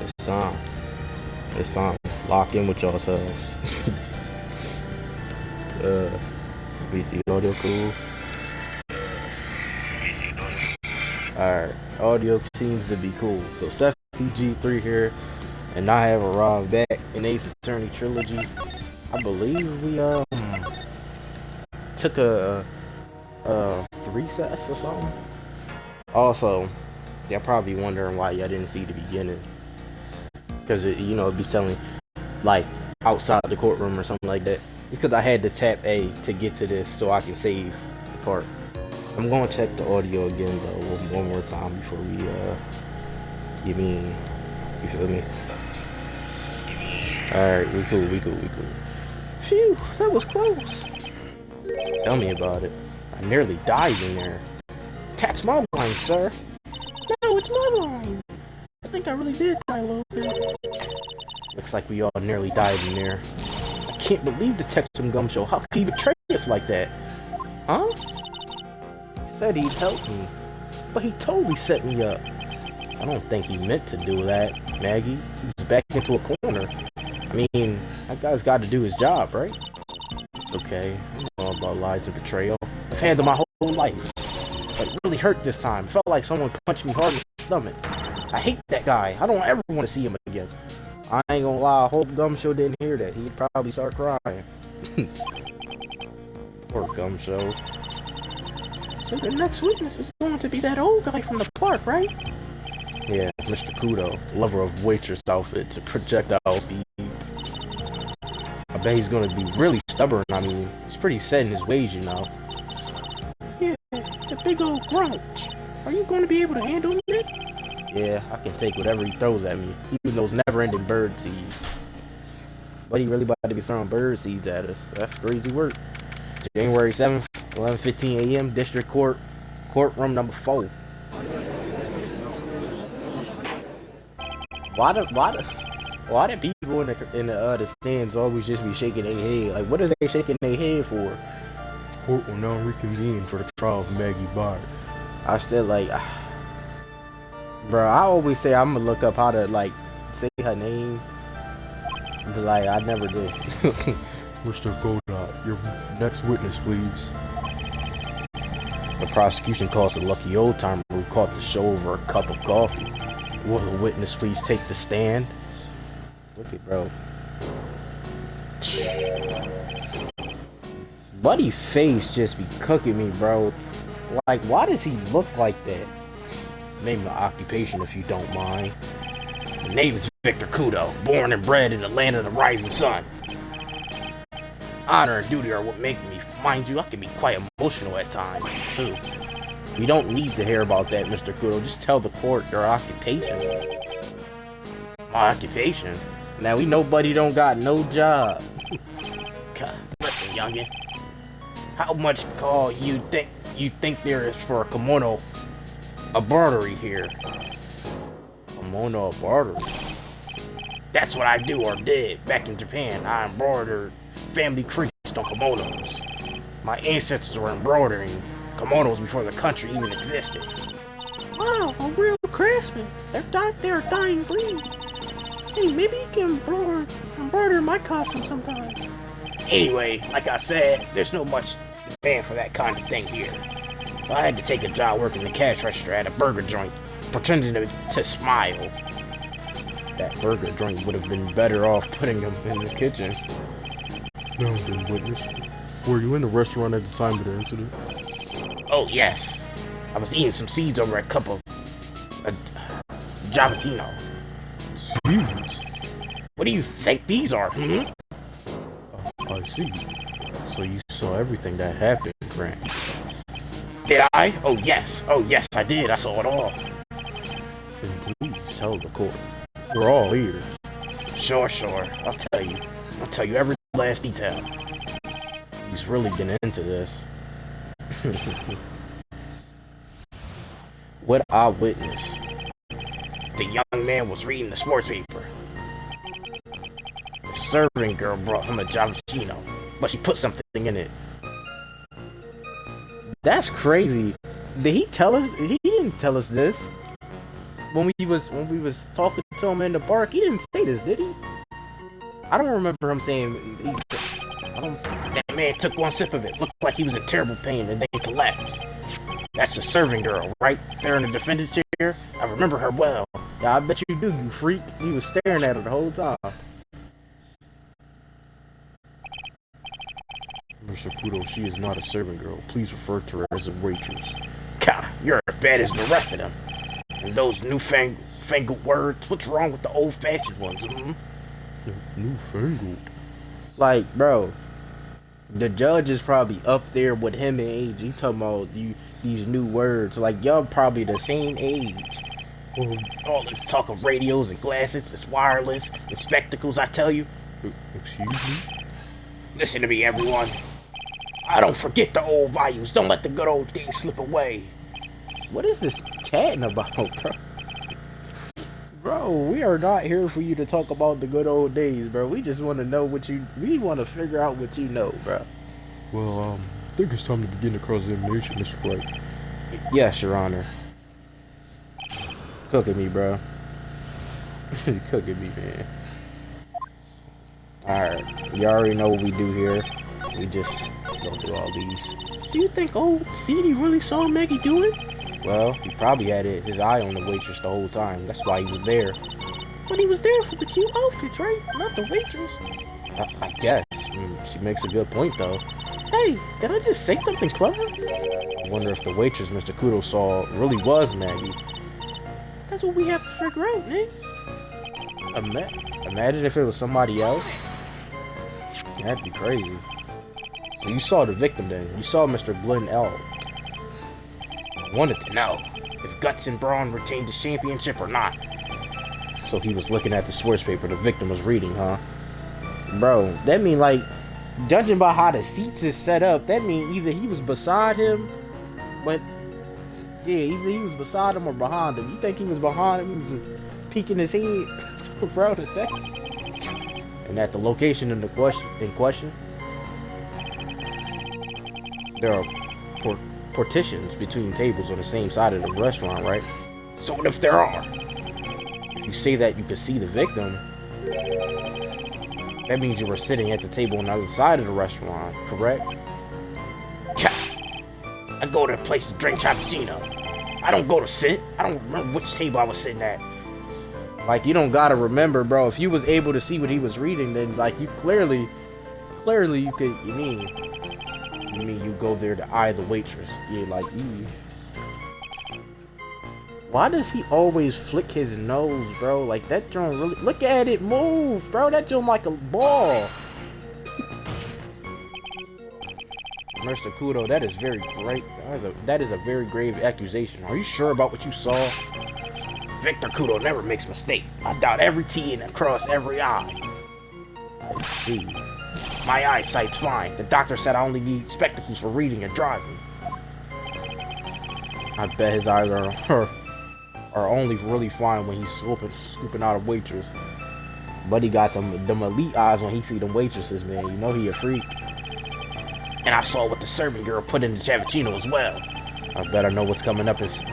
It's on. It's on. Lock in with yourselves. BC audio cool. Alright, audio seems to be cool. So Seth PG3 here, and I have arrived back in Ace Attorney Trilogy. I believe we took a recess or something. Also, y'all probably wondering why y'all didn't see the beginning, because it'd be telling like outside the courtroom or something like that. It's because I had to tap A to get to this so I can save the part. I'm gonna check the audio again though one more time before we you feel me? Alright, we cool. Phew, that was close. Tell me about it. I nearly died in there. That's my line, sir. No, it's my line. I think I really did die a little bit. Looks like we all nearly died in there. I can't believe Detective Gumshoe. How could he betray us like that? Huh? He said he'd help me, but he totally set me up. I don't think he meant to do that, Maggie. He was back into a corner. I mean, that guy's got to do his job, right? It's okay. I know all about lies and betrayal. I've handled my whole life. But it really hurt this time. It felt like someone punched me hard in the stomach. I hate that guy. I don't ever want to see him again. I ain't gonna lie, I hope Gumshoe didn't hear that. He'd probably start crying. Poor Gumshoe. So the next witness is going to be that old guy from the park, right? Yeah, Mr. Kudo, lover of Waitress outfits and projectile seeds. I bet he's gonna be really stubborn. I mean, he's pretty set in his ways, you know. Yeah, it's a big old grudge. Are you going to be able to handle it? Yeah, I can take whatever he throws at me, even those never-ending bird seeds. But he really about to be throwing bird seeds at us. That's crazy work. January 7th, 11:15 a.m., District Court, courtroom number 4. Why do people in the stands always just be shaking their head? Like, what are they shaking their head for? Court will now reconvene for the trial of Maggie Bart. I still like, bro. I always say I'm gonna look up how to like say her name, but like I never did. Mr. Godot, your next witness, please. The prosecution calls the lucky old timer who caught the show over a cup of coffee. Will the witness please take the stand? Look at bro. Buddy face just be cooking me, bro. Like, why does he look like that? Name the occupation if you don't mind. The name is Victor Kudo, born and bred in the land of the rising sun. Honor and duty are what make me. Mind you, I can be quite emotional at times, too. We don't need to hear about that, Mr. Kudo. Just tell the court your occupation. My occupation? Now we know Buddy don't got no job. God, listen, youngin. How much call you think there is for a kimono embroidery here? Kimono embroidery? That's what I do or did back in Japan. I embroidered family crests on kimonos. My ancestors were embroidering kimonos before the country even existed. Wow, a real craftsman. They're a dying breed. Hey, maybe you can embroider my costume sometime. Anyway, like I said, there's no much demand for that kind of thing here. So I had to take a job working the cash register at a burger joint, pretending to smile. That burger joint would have been better off putting him in the kitchen. Now then, witness. Were you in the restaurant at the time of the incident? Oh, yes. I was eating some seeds over a cup of Javasino. Seeds? What do you think these are, I see. So you saw everything that happened, Grant. Did I? Oh, yes, I did. I saw it all. Then please tell the court. We're all ears. Sure. I'll tell you every last detail. He's really getting into this. What I witnessed. The young man was reading the sports paper. The serving girl brought him a Javasino, but she put something in it. That's crazy. Did he tell us? He didn't tell us this. when we was talking to him in the park, he didn't say this, did he? I don't remember him saying. That man took one sip of it, looked like he was in terrible pain, and then collapsed. That's the serving girl, right there in the defendant's chair. I remember her well. Yeah, I bet you do, you freak. He was staring at her the whole time. Mr. Kudo, she is not a serving girl. Please refer to her as a waitress. God, you're as bad as the rest of them. And those newfangled words, what's wrong with the old-fashioned ones? Newfangled? Like, bro, the judge is probably up there with him in age. He talking about these new words. Like, y'all probably the same age. All this talk of radios and glasses, it's wireless, and spectacles, I tell you. Excuse me? Listen to me, everyone. I don't forget the old values. Don't let the good old days slip away. What is this chatting about, bro? Bro, we are not here for you to talk about the good old days, bro. We just want to know we want to figure out what you know, bro. Well, I think it's time to begin the cross-examination, Mr. Wright. Yes, Your Honor. Cook at me, bro. Cook at me, man. Alright, you already know what we do here. We just go through all these. Do you think old CD really saw Maggie do it? Well, he probably had his eye on the waitress the whole time. That's why he was there. But he was there for the cute outfits, right? Not the waitress. I guess. She makes a good point, though. Hey, did I just say something clever? I wonder if the waitress Mr. Kudo saw really was Maggie. That's what we have to figure out, Nick. Imagine if it was somebody else. That'd be crazy. So you saw the victim then. You saw Mr. Glenn L. I wanted to know if Guts and Braun retained the championship or not. So he was looking at the sports paper the victim was reading, huh? Bro, that mean like, judging by how the seats is set up, that mean either he was beside him, but yeah, either he was beside him or behind him. You think he was behind him? He was peeking his head, bro. The thing. And at the location in question, there are partitions between tables on the same side of the restaurant, right? So what if there are? If you say that you could see the victim, that means you were sitting at the table on the other side of the restaurant, correct? I go to a place to drink cappuccino. I don't go to sit. I don't remember which table I was sitting at. Like, you don't gotta remember, bro. If you was able to see what he was reading, then like you clearly you could. You mean you go there to eye the waitress? Yeah, like you. Why does he always flick his nose, bro? Like that joint really. Look at it move, bro. That joint like a ball. Mr. Kudo, that is very great. That is a very grave accusation. Are you sure about what you saw? Victor Kudo never makes mistake. I dot every T and cross every I. I see. My eyesight's fine. The doctor said I only need spectacles for reading and driving. I bet his eyes are only really fine when he's scooping out a waitress. But he got them elite eyes when he see them waitresses, man. You know he a freak. And I saw what the serving girl put in the cappuccino as well. I better know what's coming up is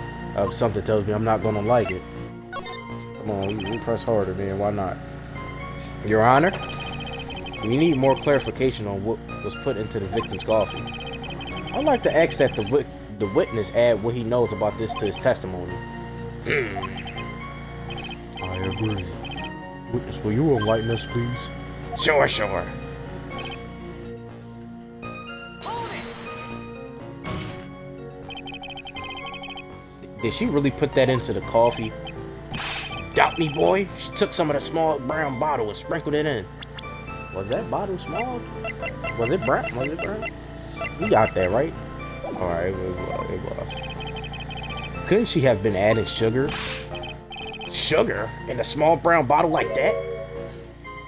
something tells me I'm not gonna like it. Come on, you press harder, man. Why not? Your Honor, we need more clarification on what was put into the victim's coffee. I'd like to ask that the witness add what he knows about this to his testimony. I agree. Witness, will you enlighten us, please? Sure. Did she really put that into the coffee? Doubt me, boy. She took some of the small brown bottle and sprinkled it in. Was that bottle small? Was it brown? We got that, right? Alright, it was. Couldn't she have been adding sugar? Sugar? In a small brown bottle like that?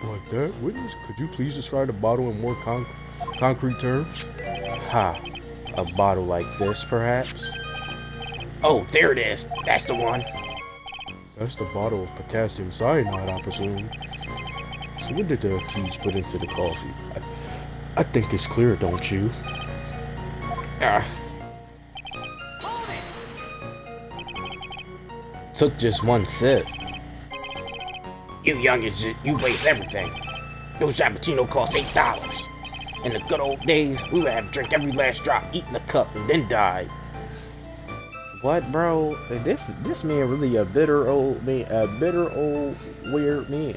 Like that? Witness, could you please describe the bottle in more concrete terms? Ha. A bottle like this, perhaps? Oh, there it is. That's the one. That's the bottle of potassium cyanide, I presume. So what did the accused put into the coffee? I think it's clear, don't you? Took just one sip. You youngins, you waste everything. Those Cappuccino cost $8. In the good old days, we would have to drink every last drop, eat in the cup, and then die. What, bro? This man really a bitter old man, weird man.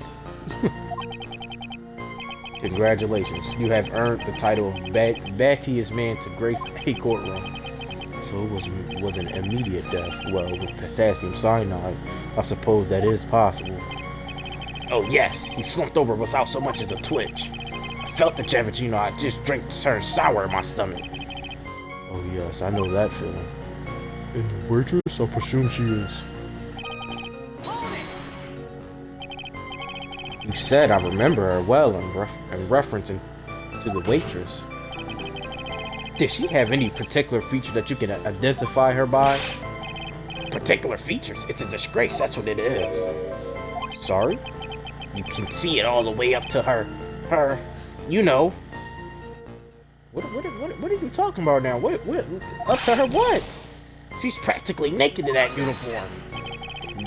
Congratulations, you have earned the title of battiest man to grace a courtroom. So it was an immediate death. Well, with potassium cyanide, I suppose that is possible. Oh yes, he slumped over without so much as a twitch. I felt the cappuccino I just drank turned sour in my stomach. Oh yes, I know that feeling. And the waitress, I presume she is. You said I remember her well in referencing to the waitress. Did she have any particular feature that you can identify her by? Particular features? It's a disgrace, that's what it is. Sorry? You can see it all the way up to her, you know. What are you talking about now? What, up to her what? She's practically naked in that uniform.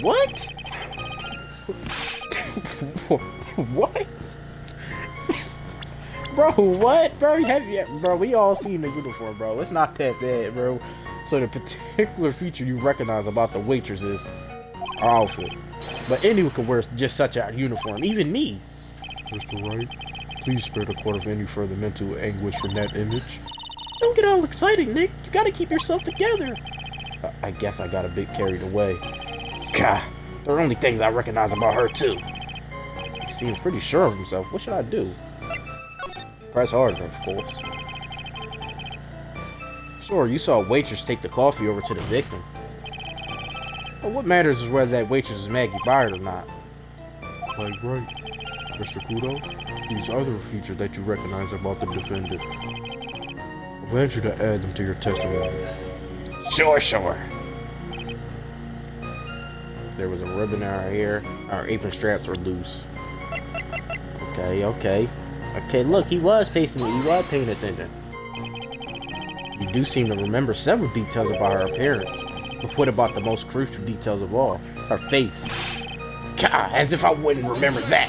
What? What? Bro, what? Bro, we all seen the uniform, bro. It's not that bad, bro. So the particular feature you recognize about the waitress is her outfit. But anyone could wear just such a uniform, even me. Mr. Wright, please spare the court of any further mental anguish from that image. Don't get all excited, Nick. You gotta keep yourself together. I guess I got a bit carried away. God, there are only things I recognize about her, too. He seems pretty sure of himself. What should I do? Press harder, of course. Sure, you saw a waitress take the coffee over to the victim. But what matters is whether that waitress is Maggie Byard or not. Like, right, Mr. Kudo, these other features that you recognize about the defendant. I want you to add them to your testimony. Sure. There was a ribbon in her hair. Our apron straps were loose. Okay, look, he was paying attention. You do seem to remember several details about her appearance. But what about the most crucial details of all? Her face. God, as if I wouldn't remember that.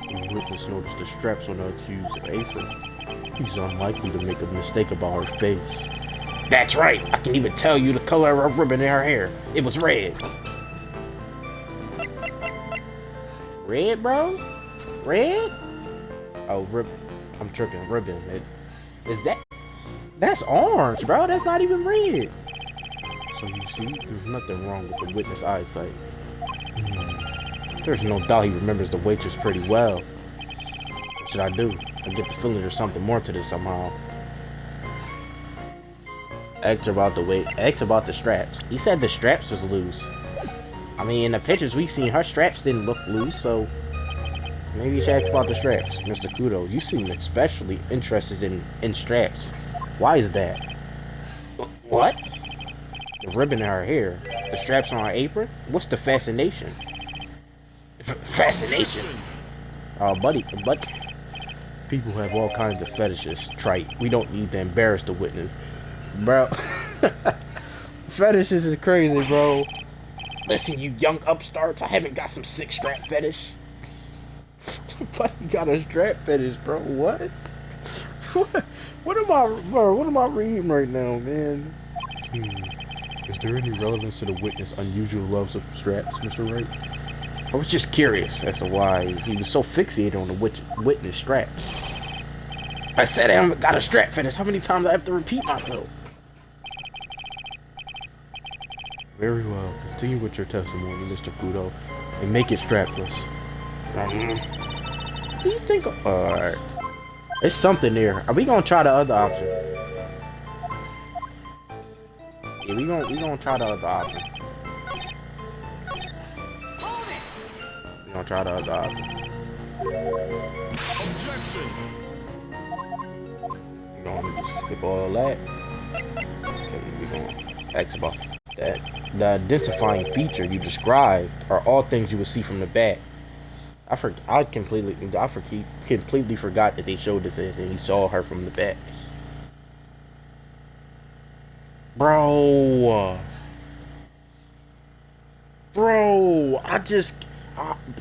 The witness noticed the straps on the accused's apron. He's unlikely to make a mistake about her face. That's right. I can even tell you the color of her ribbon in her hair. It was red. Red, bro? Red? Oh, ribbon. I'm tripping. Ribbon. That's orange, bro. That's not even red. So you see, there's nothing wrong with the witness eyesight. There's no doubt he remembers the waitress pretty well. What should I do? I get the feeling there's something more to this somehow. Ask about the straps. He said the straps was loose. I mean, in the pictures we seen, her straps didn't look loose, so maybe you should ask about the straps. Mr. Kudo, you seem especially interested in straps. Why is that? What? The ribbon in her hair. The straps on her apron? What's the fascination? Fascination? Oh, buddy. People have all kinds of fetishes, trite. We don't need to embarrass the witness. Bro. Fetishes is crazy, bro. Listen, you young upstarts, I haven't got some sick strap fetish. But you got a strap fetish, bro. What? What am I reading right now, man? Is there any relevance to the witness' unusual loves of straps, Mr. Wright? I was just curious as to why he was so fixated on the witness straps. I said I haven't got a strap fetish. How many times do I have to repeat myself? Very well. Continue with your testimony, Mr. Kudo, and make it strapless. What do you think? Alright. It's something there. Are we gonna try the other option? Yeah, we gonna try the other option. We gonna try the other option. We gonna just skip all that. Okay, we gonna ask about that. The identifying feature you described are all things you would see from the back. I completely forgot that they showed this and he saw her from the back. Bro.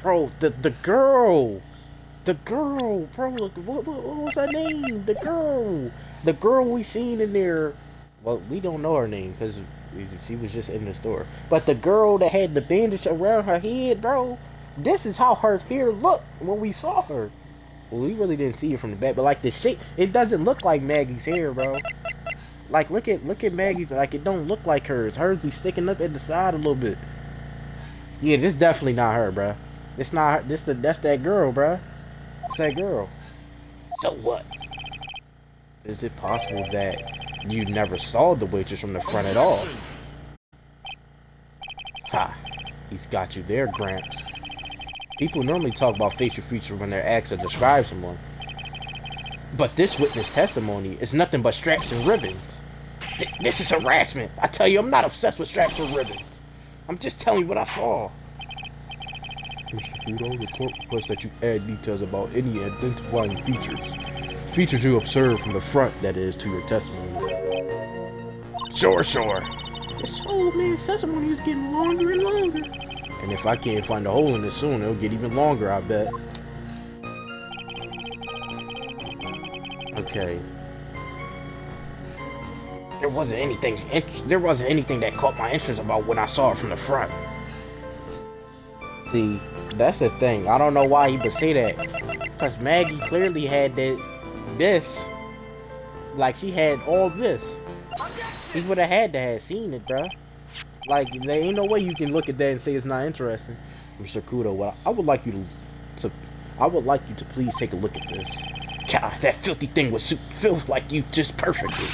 Bro, the girl. The girl, bro, look, what was her name? The girl we seen in there. Well, we don't know her name because she was just in the store. But the girl that had the bandage around her head, bro. This is how her hair looked when we saw her. Well, we really didn't see her from the back, but like the shape, it doesn't look like Maggie's hair, bro. Like look at Maggie's, like it don't look like hers. Hers be sticking up at the side a little bit. Yeah, this definitely not her, bro. It's not. That's that girl, bro. It's that girl. So what? Is it possible that you never saw the waitress from the front at all? Ha! He's got you there, Gramps. People normally talk about facial features when they're asked to describe someone. But this witness testimony is nothing but straps and ribbons. This is harassment. I tell you, I'm not obsessed with straps or ribbons. I'm just telling you what I saw. Mr. Kudo, the court requests that you add details about any identifying features. Features you observe from the front, that is, to your testimony. Sure. This old man's testimony is getting longer and longer. And if I can't find a hole in it soon, it'll get even longer, I bet. Okay. There wasn't anything that caught my interest about when I saw it from the front. See, that's the thing. I don't know why he would say that. Because Maggie clearly had this. Like, she had all this. He would have had to have seen it, bruh. Like, there ain't no way you can look at that and say it's not interesting. Mr. Kudo, well, I would like you to please take a look at this. God, that filthy thing would suit filth like you just perfectly.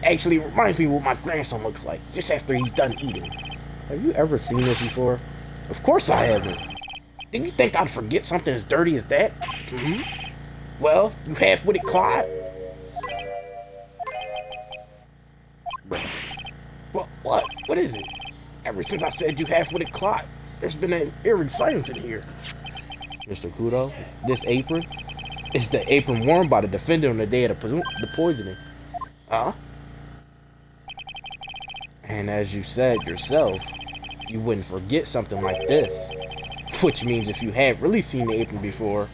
Actually, it reminds me of what my grandson looks like, just after he's done eating. Have you ever seen this before? Of course I haven't. Do you think I'd forget something as dirty as that? Well, you half-witted clod. What? What is it? Ever since I said you half-witted clod, there's been an eerie silence in here. Mr. Kudo, this apron is the apron worn by the defendant on the day of the poisoning. Huh? And as you said yourself, you wouldn't forget something like this. Which means if you had really seen the apron before,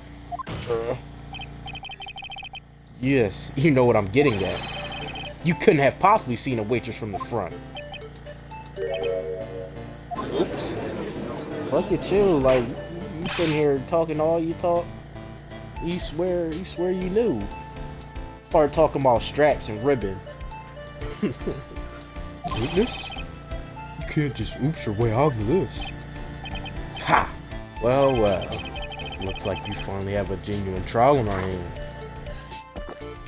yes, you know what I'm getting at. You couldn't have possibly seen a waitress from the front. Oops. Look at you, like, you sitting here talking all you talk. You swear you knew. Start talking about straps and ribbons. Witness? You can't just oops your way out of this. Ha! Well. Looks like you finally have a genuine trial on our hands.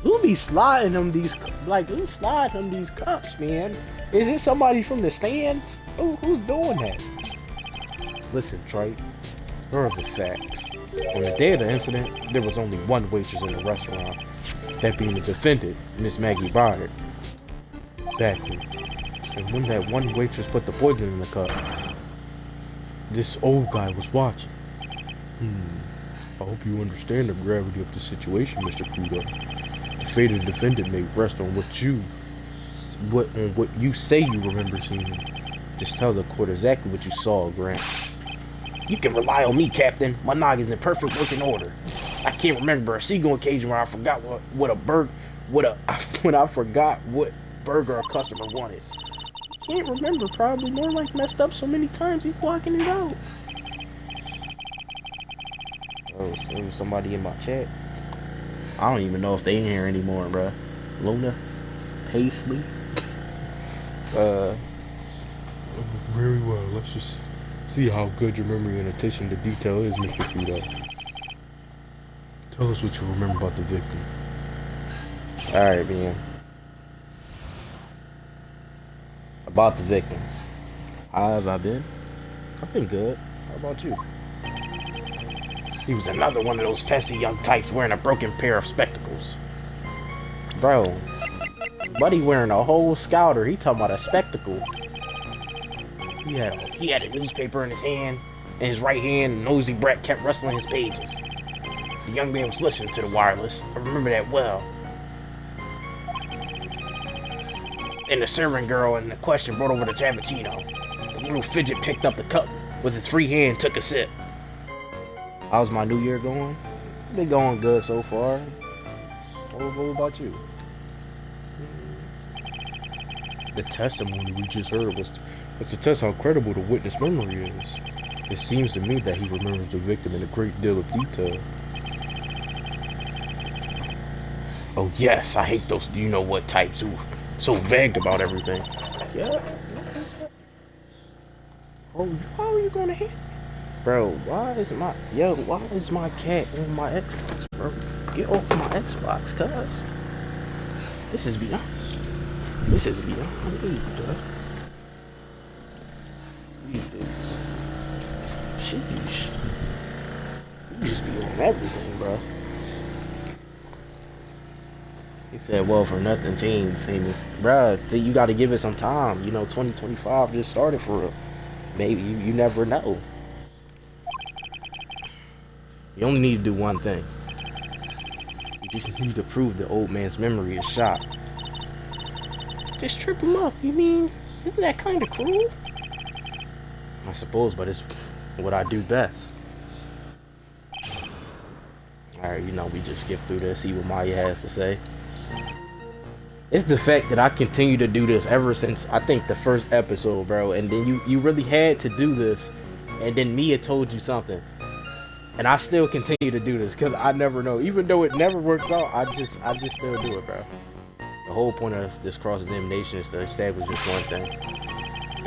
Who be sliding them these, who's sliding them these cups, man? Is it somebody from the stands? Who's doing that? Listen, Trey, here are the facts. On the day of the incident, there was only one waitress in the restaurant, that being the defendant, Miss Maggie Byard. Exactly. And when that one waitress put the poison in the cup, this old guy was watching. I hope you understand the gravity of the situation, Mr. Kudo. The fate of the defendant may rest on what you say you remember seeing. Just tell the court exactly what you saw, Gramps. You can rely on me, Captain. My noggin's in perfect working order. I can't remember a single occasion where I forgot what burger a customer wanted. Can't remember, probably more like messed up so many times he's blocking it out. Oh, so there's somebody in my chat. I don't even know if they in here anymore, bruh. Luna, Paisley. Very well. Let's just see how good your memory and attention to detail is, Mr. Kudo. Tell us what you remember about the victim. Alright, man. About the victim. How have I been? I've been good. How about you? He was another one of those pesky young types wearing a broken pair of spectacles. Bro, buddy wearing a whole scouter. He talking about a spectacle. He had a newspaper in his hand, in his right hand, and nosy brat kept rustling his pages. The young man was listening to the wireless. I remember that well. And the servant girl in the question brought over the cappuccino. The little fidget picked up the cup with his free hand, took a sip. How's my new year going? Been going good so far. What about you? The testimony we just heard was to test how credible the witness memory is. It seems to me that he remembers the victim in a great deal of detail. Oh yes, I hate those you-know-what types who so vague about everything. Yeah. Oh, how are you gonna hit? Bro, why is my cat on my Xbox, bro? Get off my Xbox, cuz. This is beyond me, bro. Sheesh. You just be on everything, bro. He said, well, for nothing changed. Bruh, you gotta give it some time. 2025 just started for real. Maybe, you never know. You only need to do one thing. You just need to prove the old man's memory is shot. Just trip him up. You mean, isn't that kind of cruel? I suppose, but it's what I do best. Alright, we just skip through this, see what Maya has to say. It's the fact that I continue to do this ever since, I think, the first episode, bro. And then you really had to do this. And then Mia told you something. And I still continue to do this because I never know. Even though it never works out, I just still do it, bro. The whole point of this cross-examination is to establish just one thing.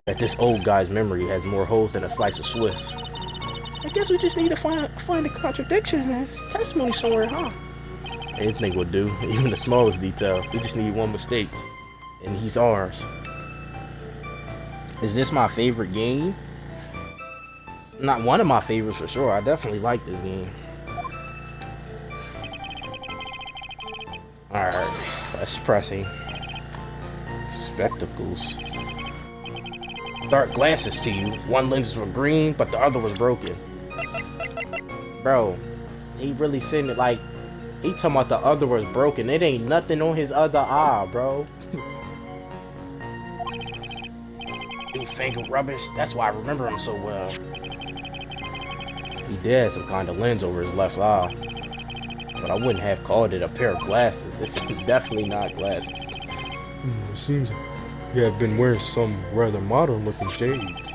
That this old guy's memory has more holes than a slice of Swiss. I guess we just need to find a contradiction in his testimony somewhere, huh? Anything will do, even the smallest detail. We just need one mistake, and he's ours. Is this my favorite game? Not one of my favorites for sure. I definitely like this game. Alright, that's pressing. Spectacles. Dark glasses to you. One lens was green, but the other was broken. Bro, he really saying it like, he talking about the other was broken. It ain't nothing on his other eye, bro. Newfangled rubbish. That's why I remember him so well. He did have some kind of lens over his left eye. But I wouldn't have called it a pair of glasses. It's definitely not glasses. It seems you have been wearing some rather modern looking shades.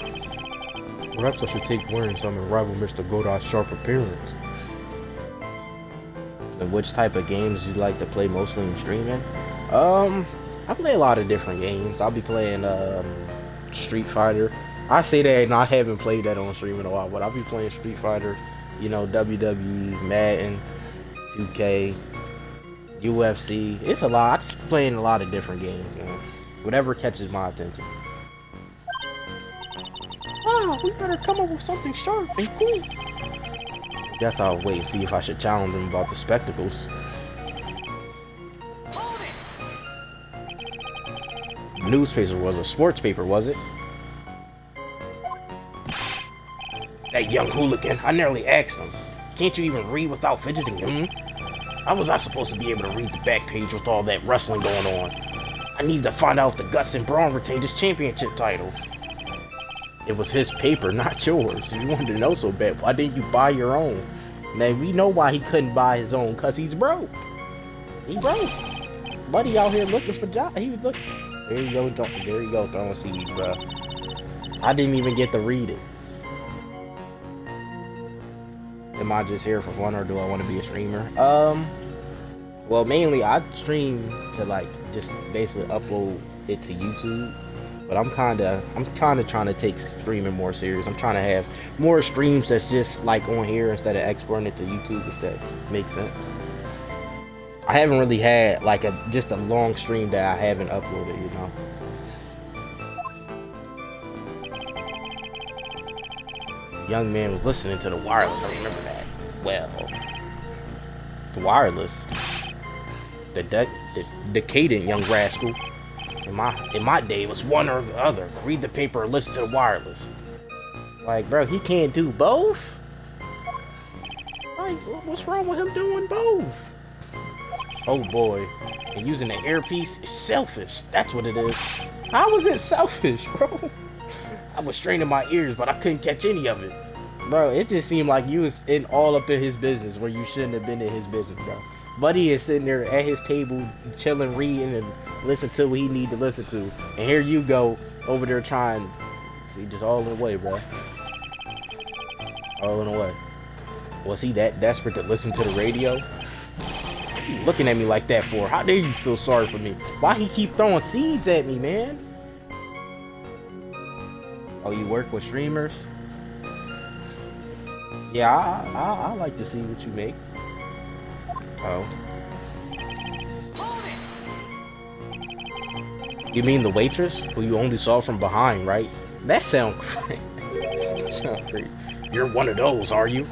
Perhaps I should take wearing some and rival Mr. Godot's sharp appearance. And which type of games do you like to play mostly in streaming? I play a lot of different games. I'll be playing Street Fighter. I say that and I haven't played that on stream in a while, but I'll be playing Street Fighter, WWE, Madden, 2K, UFC. It's a lot. I just playing a lot of different games, man. Whatever catches my attention. Wow, we better come up with something sharp and cool. Guess I'll wait and see if I should challenge him about the spectacles. Newspaper was a sports paper, was it? That young hooligan, I nearly asked him. Can't you even read without fidgeting? How was I supposed to be able to read the back page with all that wrestling going on? I needed to find out if the Guts and Braun retained his championship title. It was his paper, not yours. If you wanted to know so bad, why didn't you buy your own? Now, we know why he couldn't buy his own, because he's broke. He broke. Buddy out here looking for jobs. He was looking. There you go, throwing seeds, bro. I didn't even get to read it. Am I just here for fun, or do I want to be a streamer? Well, mainly I stream to just basically upload it to YouTube. But I'm kinda trying to take streaming more serious. I'm trying to have more streams that's just on here instead of exporting it to YouTube, if that makes sense. I haven't really had just a long stream that I haven't uploaded, Young man was listening to the wireless, I remember that. Well, the wireless. The decadent young rascal. In my day, it was one or the other. Read the paper or listen to the wireless. Bro, he can't do both? What's wrong with him doing both? Oh boy. And using the earpiece is selfish. That's what it is. How is it selfish, bro? I was straining my ears, but I couldn't catch any of it. Bro, it just seemed like you was all up in his business where you shouldn't have been in his business, bro. Buddy is sitting there at his table, chilling, reading, and listening to what he need to listen to. And here you go, over there trying, see, just all in the way, bro. All in the way. Was he that desperate to listen to the radio? What are you looking at me like that for? How dare you feel sorry for me? Why he keep throwing seeds at me, man? Oh, you work with streamers? Yeah, I like to see what you make. Oh. You mean the waitress who you only saw from behind, right? That sounds crazy. You're one of those, are you?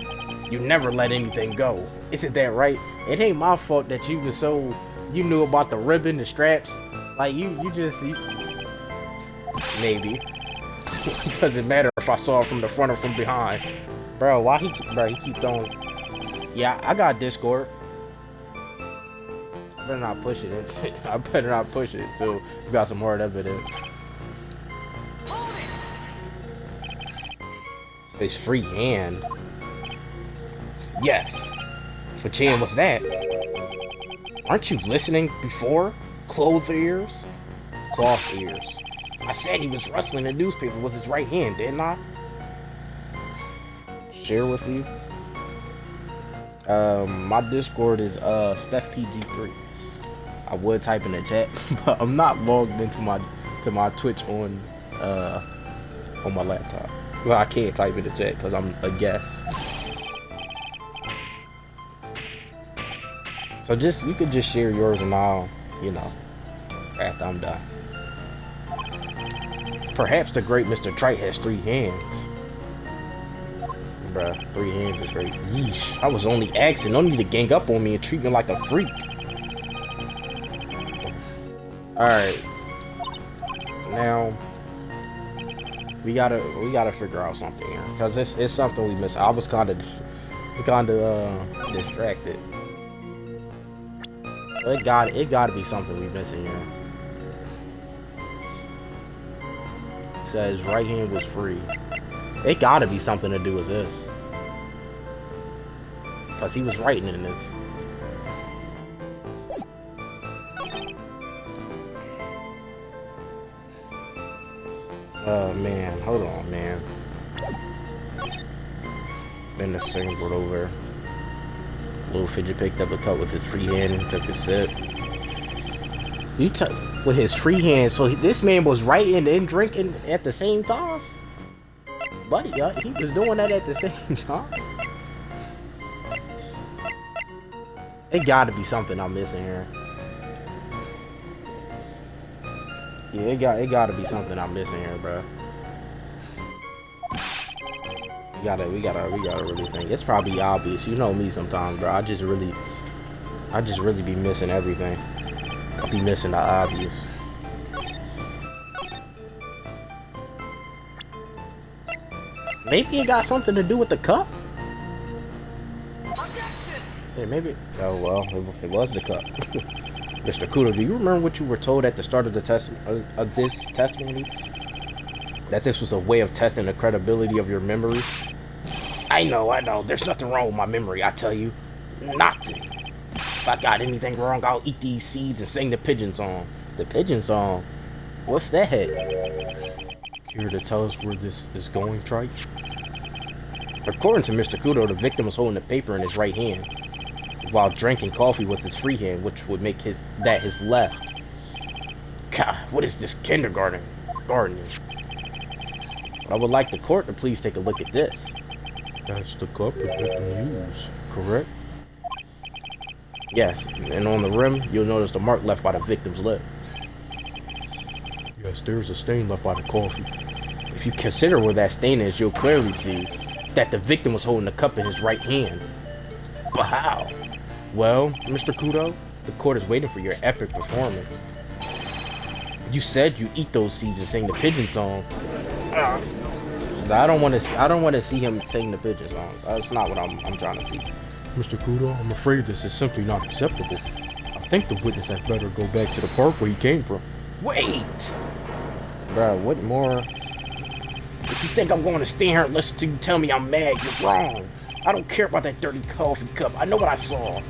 You never let anything go. Isn't that right? It ain't my fault that you was so... You knew about the ribbon, the straps. Like, you just... Maybe. It doesn't matter if I saw it from the front or from behind. Bro, why he keep throwing... Yeah, I got Discord. I better not push it. I better not push it until we got some more evidence. It's free hand. Yes. Which hand was that? Aren't you listening before? Cloth ears? Cloth ears. I said he was rustling a newspaper with his right hand, didn't I? Share with you. My Discord is Steph PG3. I would type in the chat, but I'm not logged into my Twitch on my laptop. Well, I can't type in the chat because I'm a guest. So you could just share yours and I'll, after I'm done. Perhaps the great Mr. Wright has 3 hands. Bruh, 3 hands is great. Yeesh, I was only asking. Don't need to gang up on me and treat me like a freak. Alright. Now we gotta figure out something here. Cause it's something we missed. I was kinda distracted. It gotta be something we missing here. It says right hand was free. It gotta be something to do with this. Cause he was writing in this. Oh man, hold on, man. Then the second board over. Little fidget picked up a cup with his free hand and took a sip. With his free hand, so this man was writing and drinking at the same time? Buddy, he was doing that at the same time? It gotta be something I'm missing here. Yeah, it gotta be something I'm missing here, bro. We gotta really think. It's probably obvious. You know me sometimes, bro. I just really be missing everything. I be missing the obvious. Maybe it got something to do with the cup. Yeah, maybe. Oh well, it was the cup. Mr. Kudo, do you remember what you were told at the start of the this testimony? That this was a way of testing the credibility of your memory? I know. There's nothing wrong with my memory, I tell you. Nothing. If I got anything wrong, I'll eat these seeds and sing the pigeon song. The pigeon song? What's that? Here to tell us where this is going, Trike? According to Mr. Kudo, the victim was holding the paper in his right hand, while drinking coffee with his free hand, which would make his left. God, what is this kindergarten? Gardening. I would like the court to please take a look at this. That's the cup the victim used, correct? Yes, and on the rim, you'll notice the mark left by the victim's lip. Yes, there's a stain left by the coffee. If you consider where that stain is, you'll clearly see that the victim was holding the cup in his right hand. But how? Well, Mr. Kudo, the court is waiting for your epic performance. You said you eat those seeds and sing the pigeon song. I don't want to see him sing the pigeon song. That's not what I'm trying to see. Mr. Kudo, I'm afraid this is simply not acceptable. I think the witness had better go back to the park where he came from. Wait! Bruh, what more? If you think I'm going to stand here and listen to you tell me I'm mad, you're wrong. I don't care about that dirty coffee cup. I know what I saw.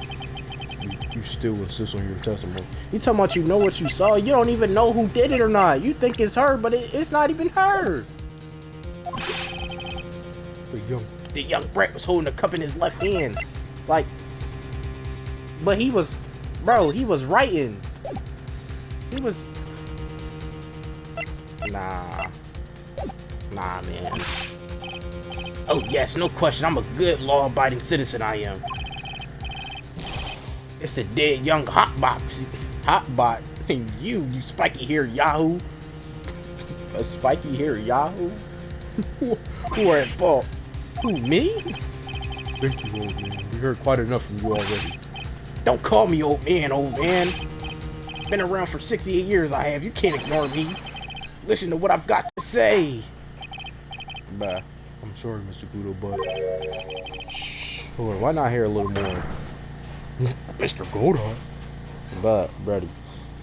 You still insist on your testimony. You talking about you know what you saw? You don't even know who did it or not. You think it's her, but it's not even her. The young brat was holding a cup in his left hand. Like, but he was writing. He was... Nah, man. Oh, yes, no question. I'm a good, law-abiding citizen, I am. It's the dead young Hotbot. And you spiky-haired Yahoo. A spiky-haired Yahoo? Who are at fault? Who, me? Thank you, old man. We heard quite enough from you already. Don't call me old man. Been around for 68 years, I have. You can't ignore me. Listen to what I've got to say. Bah. I'm sorry, Mr. Kudo, but... Shh. Hold on, why not hear a little more? Mr. Goldheart. But, buddy,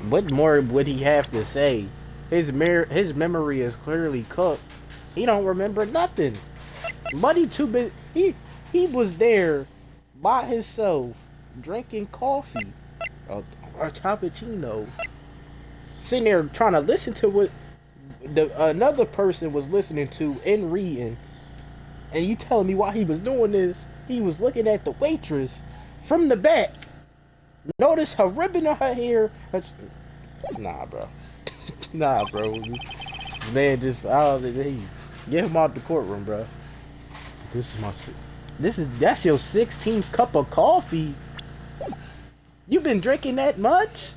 what more would he have to say? His memory is clearly cooked. He don't remember nothing. Buddy too big. He was there by himself, drinking coffee, a cappuccino, sitting there trying to listen to what another person was listening to and reading. And you telling me why he was doing this? He was looking at the waitress from the back. Notice her ribbon in her hair. Nah, bro. Nah, bro. Man, just get him out the courtroom, bro. That's your 16th cup of coffee. You been drinking that much?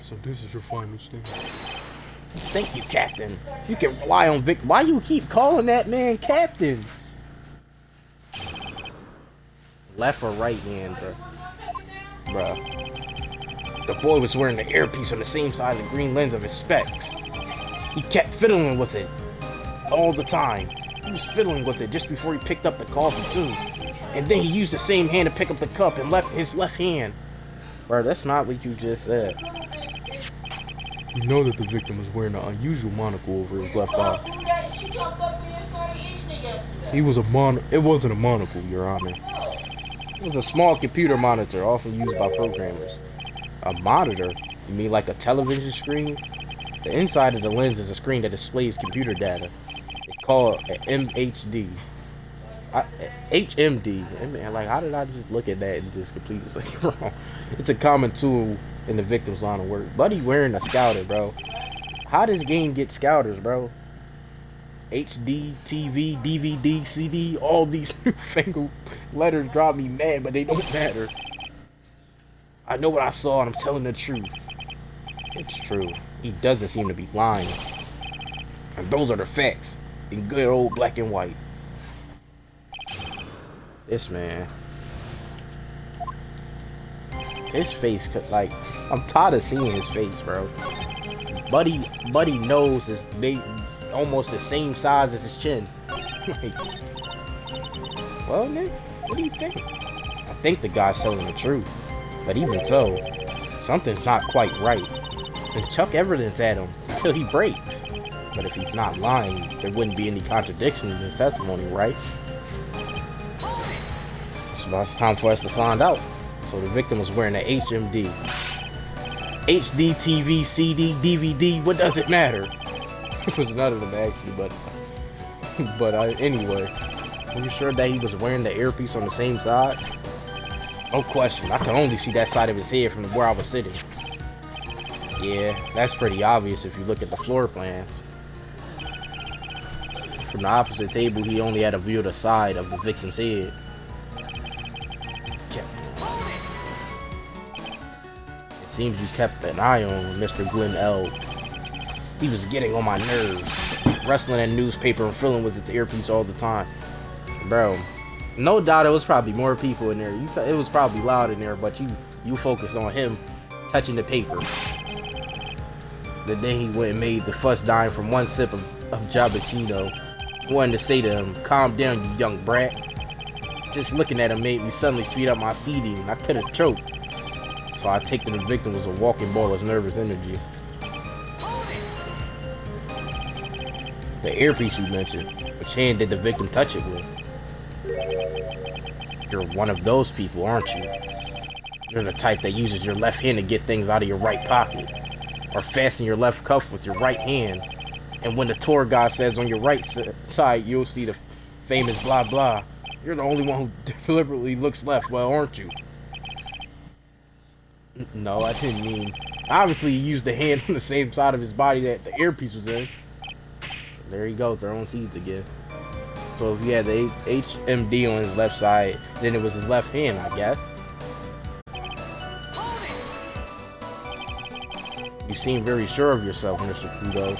So this is your final statement. Thank you, Captain. You can rely on Vic. Why you keep calling that man Captain? Left or right hand, bro? The boy was wearing the earpiece on the same side of the green lens of his specs. He kept fiddling with it all the time. He was fiddling with it just before he picked up the coffee too. And then he used the same hand to pick up the cup and left his left hand. Bro, that's not what you just said. You know that the victim was wearing an unusual monocle over his left eye. It wasn't a monocle, Your Honor. It was a small computer monitor often used by programmers. A monitor? You mean like a television screen? The inside of the lens is a screen that displays computer data. It's called an MHD. HMD. Man, like, how did I just look at that and just completely say wrong? It's a common tool in the victim's line of work. Buddy wearing a scouter, bro. How does game get scouters, bro? HD, TV, DVD, CD, all these newfangled letters drive me mad, but they don't matter. I know what I saw and I'm telling the truth. It's true. He doesn't seem to be lying. And those are the facts. In good old black and white. This man. His face, like, I'm tired of seeing his face, bro. Buddy nose is big, almost the same size as his chin. Like, well, Nick, what do you think? I think the guy's telling the truth. But even so, something's not quite right. Then chuck evidence at him until he breaks. But if he's not lying, there wouldn't be any contradiction in his testimony, right? So it's time for us to find out. So the victim was wearing an HMD. HD, TV, CD, DVD, what does it matter? It was none of them actually, but anyway. Are you sure that he was wearing the earpiece on the same side? No question, I could only see that side of his head from where I was sitting. Yeah, that's pretty obvious if you look at the floor plans. From the opposite table, he only had a view of the side of the victim's head. It seems you kept an eye on Mr. Glenn L. He was getting on my nerves, wrestling that newspaper and filling with his earpiece all the time. Bro, no doubt it was probably more people in there. It was probably loud in there, but you focused on him touching the paper. Then he went and made the fuss dying from one sip of Jabachino. Wanted to say to him, calm down, you young brat. Just looking at him made me suddenly speed up my CD, and I could have choked. So I take that the victim was a walking ball of nervous energy. The earpiece you mentioned. Which hand did the victim touch it with? You're one of those people, aren't you? You're the type that uses your left hand to get things out of your right pocket. Or fasten your left cuff with your right hand. And when the tour guide says on your right side, you'll see the famous blah blah. You're the only one who deliberately looks left, well, aren't you? No, I didn't mean... Obviously, he used the hand on the same side of his body that the earpiece was in. There you go, throwing seeds again. So if he had the HMD on his left side, then it was his left hand, I guess. You seem very sure of yourself, Mr. Kudo.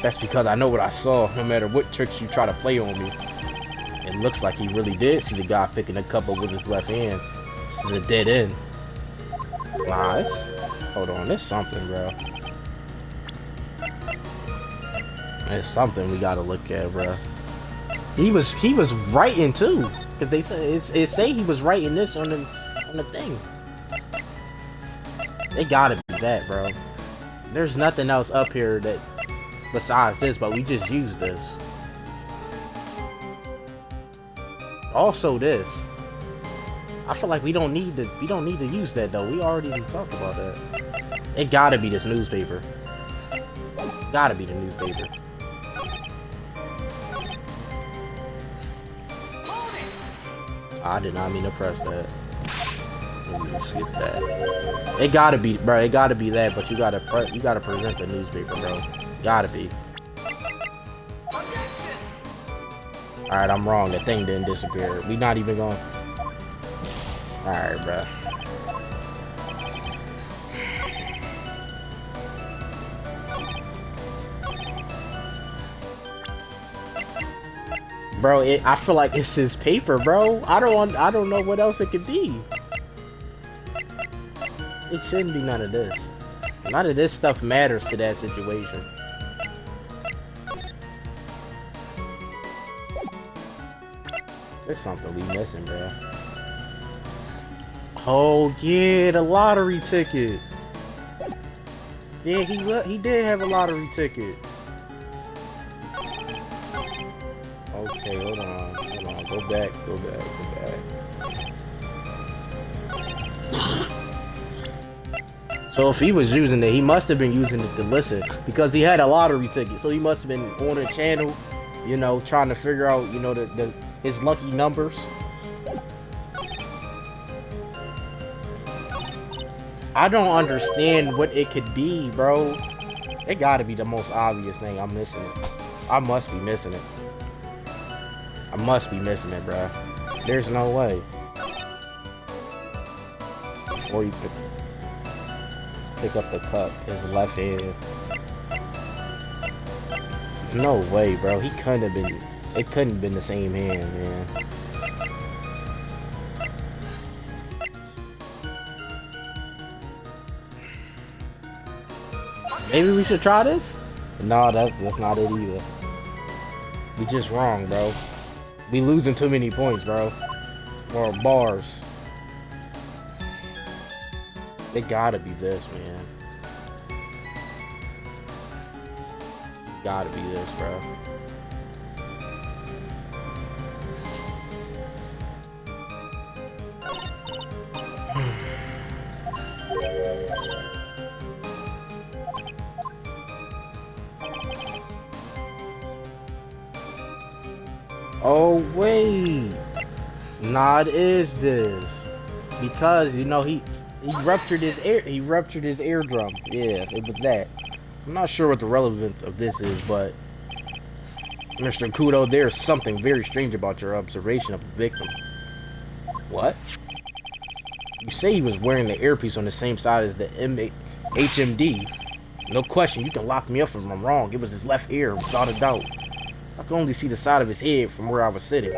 That's because I know what I saw, no matter what tricks you try to play on me. It looks like he really did see the guy picking the cup up with his left hand. This is a dead end. Nah, hold on, there's something, bro. There's something we gotta look at, bro. He was writing too, cause they say he was writing this on the thing. They gotta be that, bro. There's nothing else up here that besides this, but we just use this. Also this. I feel like we don't need to use that though. We already talked about that. It gotta be this newspaper. Gotta be the newspaper. I did not mean to press that. Let me skip that. It gotta be, bro. It gotta be that, but you gotta present the newspaper, bro. Gotta be. All right, I'm wrong. The thing didn't disappear. We not even going. All right, bro. Bro, I feel like it's his paper, bro. I don't know what else it could be. It shouldn't be none of this. None of this stuff matters to that situation. There's something we missing, bro. Oh yeah, the lottery ticket. Yeah, he did have a lottery ticket. Okay, hold on. Go back. So if he was using it, he must have been using it to listen because he had a lottery ticket. So he must have been on a channel, you know, trying to figure out, you know, his lucky numbers. I don't understand what it could be, bro. It gotta be the most obvious thing. I'm missing it. I must be missing it. I must be missing it, bro. There's no way. Before you could pick up the cup, his left hand. No way, bro. He couldn't have been. It couldn't have been the same hand, man. Maybe we should try this? No, that's not it either. We just wrong, bro. We losing too many points, bro. Or bars. It gotta be this, man. Gotta be this, bro. Oh wait, nah, it is this because you know he ruptured his eardrum. Yeah, it was that. I'm not sure what the relevance of this is, but Mr. Kudo, there's something very strange about your observation of the victim. What? You say he was wearing the earpiece on the same side as the HMD. No question, you can lock me up if I'm wrong. It was his left ear, without a doubt. I can only see the side of his head from where I was sitting.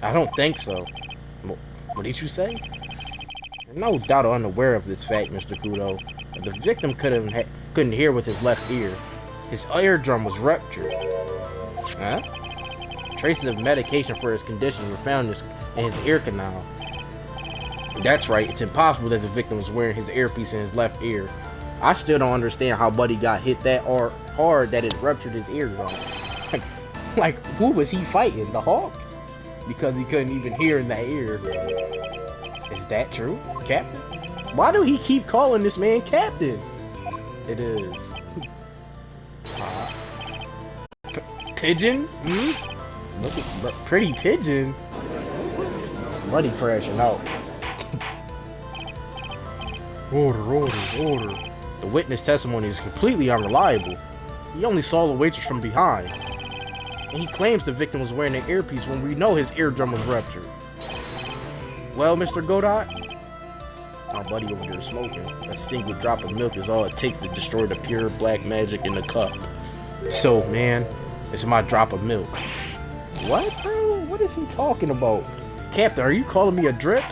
I don't think so. What did you say? I'm no doubt unaware of this fact, Mr. Kudo. But the victim couldn't hear with his left ear. His eardrum was ruptured. Huh? Traces of medication for his condition were found in his ear canal. That's right, it's impossible that the victim was wearing his earpiece in his left ear. I still don't understand how Buddy got hit that hard that it ruptured his eardrum. Like, who was he fighting? The Hawk? Because he couldn't even hear in the air. Is that true, Captain? Why do he keep calling this man Captain? It is. Pigeon? Look at pretty pigeon. Buddy crashing out. Order. The witness testimony is completely unreliable. He only saw the waitress from behind. And he claims the victim was wearing an earpiece when we know his eardrum was ruptured. Well, Mr. Godot? My buddy over there smoking. A single drop of milk is all it takes to destroy the pure black magic in the cup. So, man, it's my drop of milk. What, bro? What is he talking about? Captain, are you calling me a drip?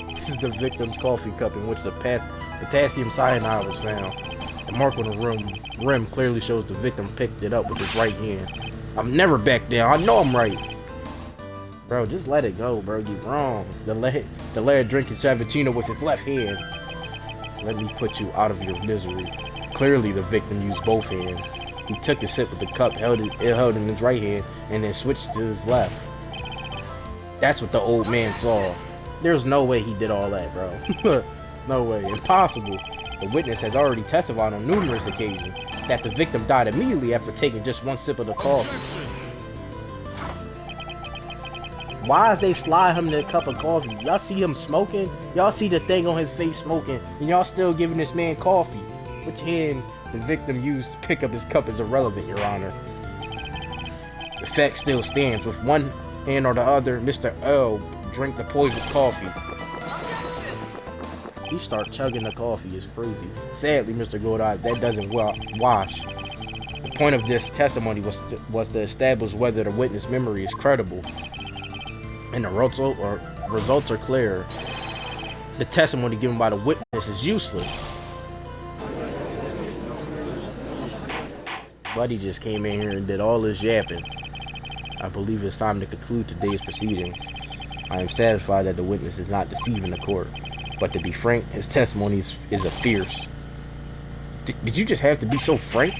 This is the victim's coffee cup in which the potassium cyanide was found. The mark on the rim clearly shows the victim picked it up with his right hand. I'm never back down. I know I'm right. Bro, just let it go, bro. You're wrong. The lad drinking cappuccino with his left hand. Let me put you out of your misery. Clearly, the victim used both hands. He took a sip with the cup, held in his right hand, and then switched to his left. That's what the old man saw. There's no way he did all that, bro. No way. Impossible. The witness has already testified on numerous occasions that the victim died immediately after taking just one sip of the coffee. Why is they slide him the cup of coffee? Y'all see him smoking? Y'all see the thing on his face smoking, and y'all still giving this man coffee? Which hand the victim used to pick up his cup is irrelevant, Your Honor. The fact still stands. With one hand or the other, Mr. L drank the poisoned coffee. He start chugging the coffee. It's crazy. Sadly, Mr. Godot, that doesn't wash. The point of this testimony was to establish whether the witness' memory is credible. And the results are clear. The testimony given by the witness is useless. Buddy just came in here and did all this yapping. I believe it's time to conclude today's proceedings. I am satisfied that the witness is not deceiving the court. But to be frank, his testimony is a fierce. Did you just have to be so frank?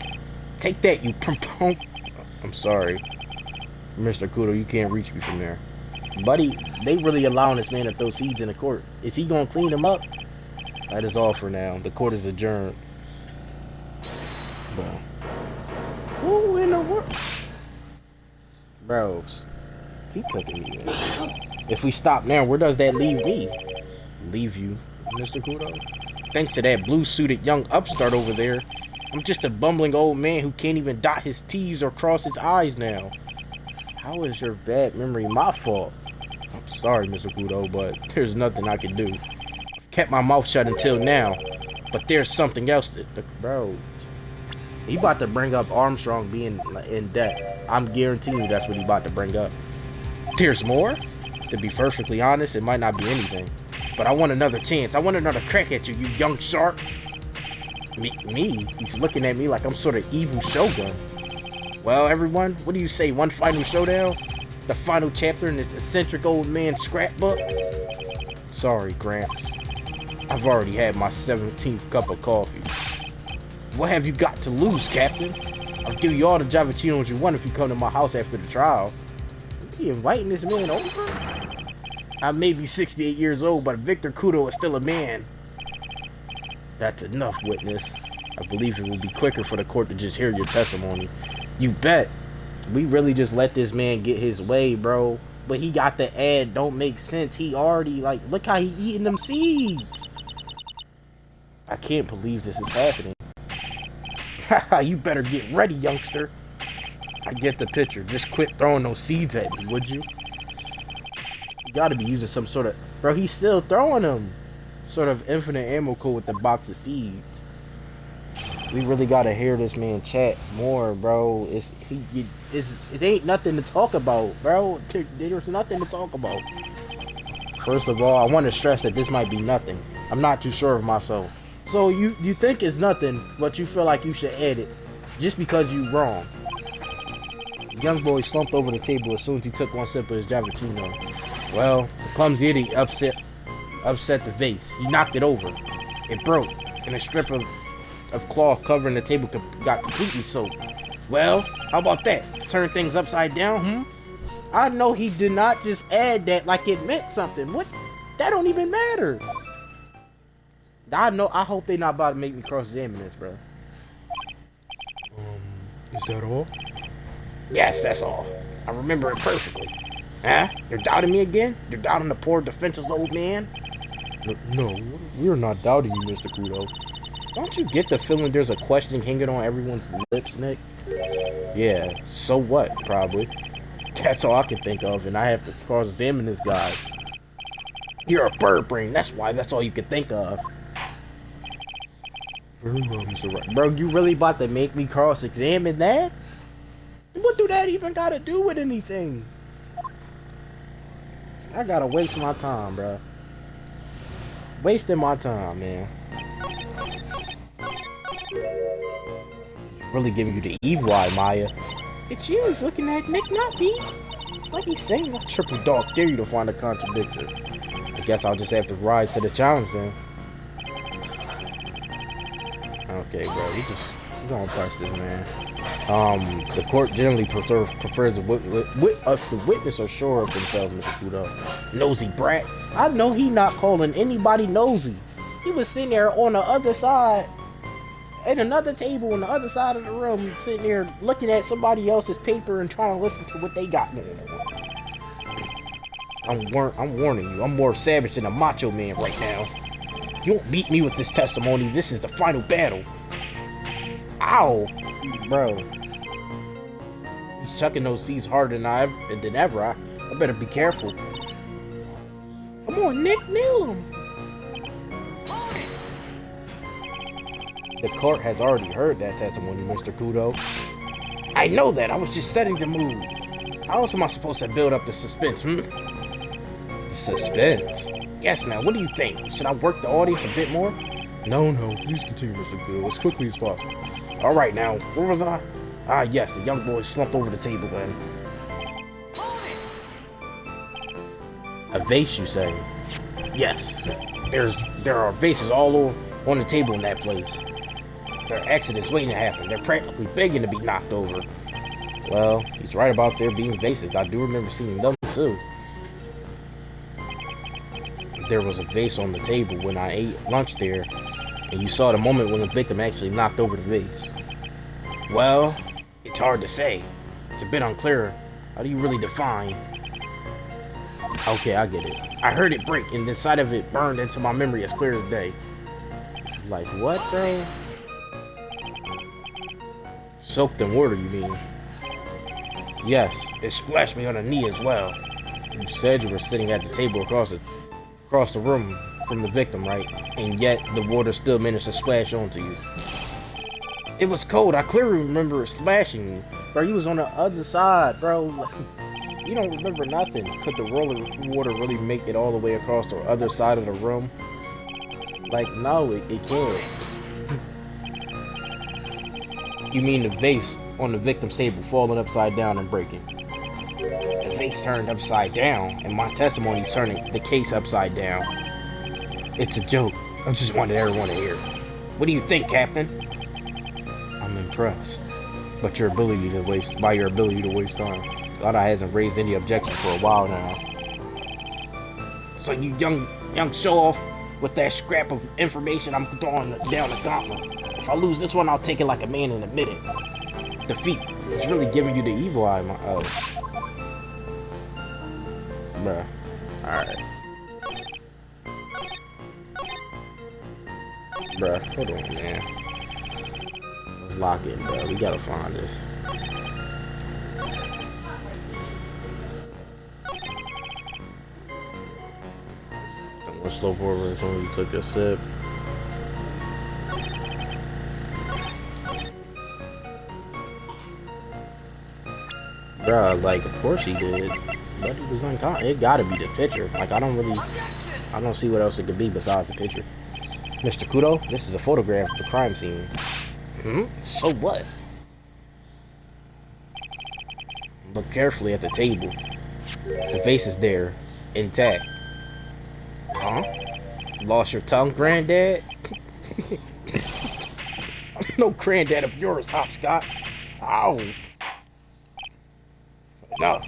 Take that, you punk. I'm sorry. Mr. Kudo, you can't reach me from there. Buddy, they really allowing this man to throw seeds in the court. Is he gonna clean them up? That is all for now. The court is adjourned. Bro. Who in the world? Bros. Keep cooking me, man. If we stop now, where does that leave me? Leave you, Mr. Kudo? Thanks to that blue-suited young upstart over there, I'm just a bumbling old man who can't even dot his T's or cross his I's now. How is your bad memory my fault? I'm sorry, Mr. Kudo, but there's nothing I can do. I've kept my mouth shut until now, but there's something else that, bro, he about to bring up Armstrong being in debt. I'm guaranteeing you that's what he about to bring up. There's more? To be perfectly honest, it might not be anything. But I want another chance. I want another crack at you, you young shark. Me? He's looking at me like I'm sort of evil shogun. Well, everyone, what do you say? One final showdown? The final chapter in this eccentric old man's scrapbook? Sorry, Gramps. I've already had my 17th cup of coffee. What have you got to lose, Captain? I'll give you all the Javachinos you want if you come to my house after the trial. Are you inviting this man over? I may be 68 years old, but Victor Kudo is still a man. That's enough, witness. I believe it will be quicker for the court to just hear your testimony. You bet. We really just let this man get his way, bro. But he got the ad don't make sense. He already, like, look how he eating them seeds. I can't believe this is happening. Haha, you better get ready, youngster. I get the picture. Just quit throwing those seeds at me, would you? You gotta be using some sort of... Bro, he's still throwing them. Sort of infinite ammo code with the box of seeds. We really gotta hear this man chat more, bro. It ain't nothing to talk about, bro. There's nothing to talk about. First of all, I want to stress that this might be nothing. I'm not too sure of myself. So you think it's nothing, but you feel like you should add it just because you wrong. The young boy slumped over the table as soon as he took one sip of his Javachino. Well, the clumsy idiot upset the vase. He knocked it over. It broke, and a strip of cloth covering the table got completely soaked. Well, how about that? Turn things upside down, I know he did not just add that like it meant something. What? That don't even matter. I hope they not about to make me cross-examine this, bro. Is that all? Yes, that's all. I remember it perfectly. Huh? You're doubting me again? You're doubting the poor defenseless old man? No, we're not doubting you, Mr. Kudo. Don't you get the feeling there's a question hanging on everyone's lips, Nick? Yeah, so what, probably. That's all I can think of, and I have to cross-examine this guy. You're a bird brain, that's why that's all you can think of. Very well, Mr. Wright. Bro, you really about to make me cross-examine that? What do that even gotta do with anything? I gotta waste my time, bro. Wasting my time, man. Really giving you the evil eye, Maya. It's you he's looking at, Nick, not me. It's like he's saying, I triple dog dare you to find a contradictor. I guess I'll just have to rise to the challenge then. Okay, bro, we gonna punch this man. The court generally prefers the witness are sure of themselves, Mr. Kudo. Nosy brat. I know he not calling anybody nosy. He was sitting there on the other side, at another table on the other side of the room, sitting there looking at somebody else's paper and trying to listen to what they got going on. I'm warning you, I'm more savage than a macho man right now. You won't beat me with this testimony. This is the final battle. Ow! Bro. He's chucking those seeds harder than ever. I better be careful. Come on, Nick, nail him. The court has already heard that testimony, Mr. Kudo. I know that. I was just setting the mood. How else am I supposed to build up the suspense, Suspense? Yes, man. What do you think? Should I work the audience a bit more? No, please continue, Mr. Kudo, as quickly as possible. All right, now, where was I? Ah, yes, the young boy slumped over the table and... A vase, you say? Yes. There are vases all on the table in that place. There are accidents waiting to happen. They're practically begging to be knocked over. Well, he's right about there being vases. I do remember seeing them, too. There was a vase on the table when I ate lunch there, and you saw the moment when the victim actually knocked over the vase. Well, it's hard to say. It's a bit unclear. How do you really define? Okay, I get it. I heard it break, and the side of it burned into my memory as clear as day. Like what, bro? Soaked in water, you mean? Yes, it splashed me on the knee as well. You said you were sitting at the table across the room from the victim, right? And yet the water still managed to splash onto you. It was cold. I clearly remember it splashing me. Bro, you was on the other side, bro. You don't remember nothing. Could the rolling water really make it all the way across the other side of the room? Like, no, it can't. You mean the vase on the victim's table falling upside down and breaking? The vase turned upside down, and my testimony is turning the case upside down. It's a joke. I just wanted everyone to hear. What do you think, Captain? I'm impressed. But your ability to waste time. God, I hasn't raised any objections for a while now. So you young show off with that scrap of information, I'm throwing down the gauntlet. If I lose this one, I'll take it like a man and admit it. Defeat. It's really giving you the evil eye, bruh. Alright. Bruh, hold on, man. Let's lock in, bro. We gotta find this. I'm gonna slow forward when you took a sip. Bruh, like, of course he did. But he was unconscious. It gotta be the picture. Like, I don't see what else it could be besides the picture. Mr. Kudo, this is a photograph of the crime scene. So what? Look carefully at the table. The vase is there, intact. Huh? Lost your tongue, granddad? I'm no granddad of yours, Hopscotch. Ow! Enough.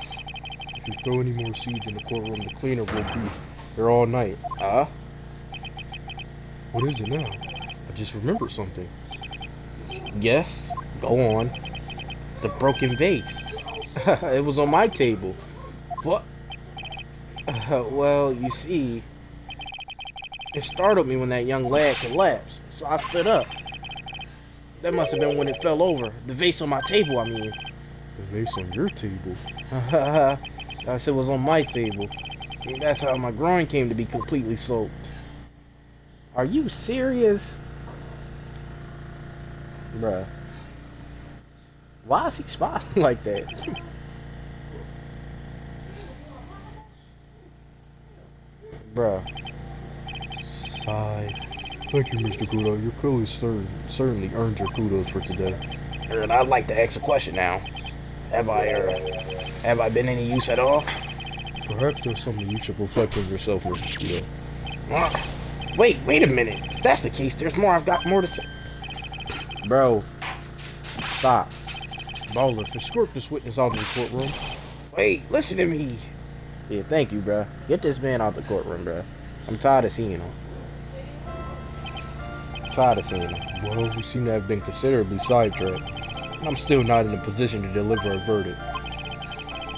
If you throw any more seeds in the courtroom, the cleaner will be here all night. What is it now? I just remembered something. Yes? Go on. The broken vase. It was on my table. What? Well, you see, it startled me when that young lad collapsed, so I stood up. That must have been when it fell over. The vase on my table, I mean. The vase on your table? I said it was on my table. That's how my groin came to be completely soaked. Are you serious? Bruh. Why is he smiling like that? Bruh. Sigh. Thank you, Mr. Kudo. You clearly certainly earned your kudos for today. And I'd like to ask a question now. Have I been any use at all? Perhaps there's something you should reflect on yourself, Mr. Kudo. Huh? Wait a minute. If that's the case, there's more. I've got more to say. Bro. Stop. Bailiff, escort this witness out of the courtroom. Wait, listen to me. Yeah, thank you, bruh. Get this man out the courtroom, bruh. I'm tired of seeing him. Well, we seem to have been considerably sidetracked. I'm still not in a position to deliver a verdict.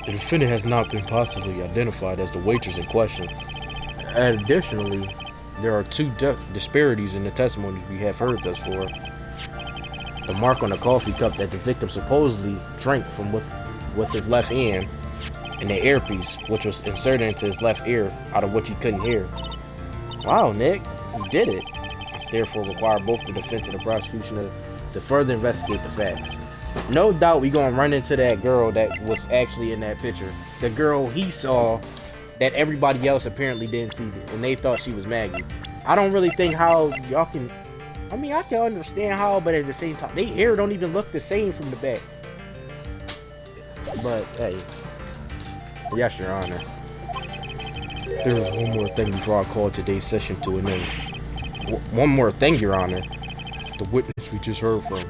The defendant has not been positively identified as the waitress in question. Additionally, there are two disparities in the testimonies we have heard thus far. The mark on the coffee cup that the victim supposedly drank from with his left hand, and the earpiece, which was inserted into his left ear, out of which he couldn't hear. Wow, Nick, you did it. Therefore, require both the defense and the prosecution to further investigate the facts. No doubt we gonna run into that girl that was actually in that picture. The girl he saw that everybody else apparently didn't see, and they thought she was Maggie. I don't really think how y'all can... I mean, I can understand how, but at the same time, their hair don't even look the same from the back. But, hey. Yes, Your Honor. There is one more thing before I call today's session to an end. One more thing, Your Honor. The witness we just heard from.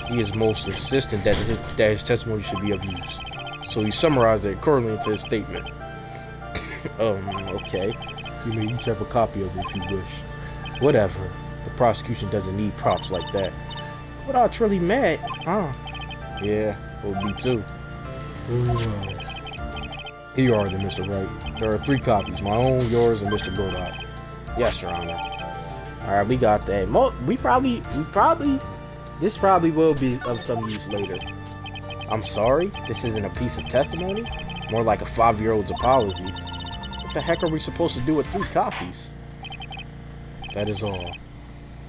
He is most insistent that his testimony should be of use. So he summarized it accordingly into his statement. Okay. You may each have a copy of it if you wish. Whatever. The prosecution doesn't need props like that. Without truly mad, huh? Yeah, it would be too. Very well. Here you are then, Mr. Wright. There are 3 copies, my own, yours, and Mr. Godot. Yes, Your Honor. Alright, we got that. This probably will be of some use later. I'm sorry, this isn't a piece of testimony. More like a 5-year-old's apology. What the heck are we supposed to do with 3 copies? That is all.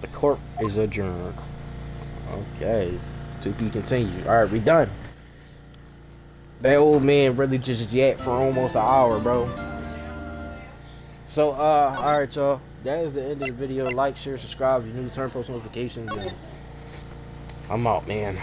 The court is adjourned. Okay. To be continued. Alright, we done. That old man really just yapped for almost an hour, bro. So, alright, y'all. That is the end of the video. Like, share, subscribe if you're new, turn post notifications, and I'm out, man.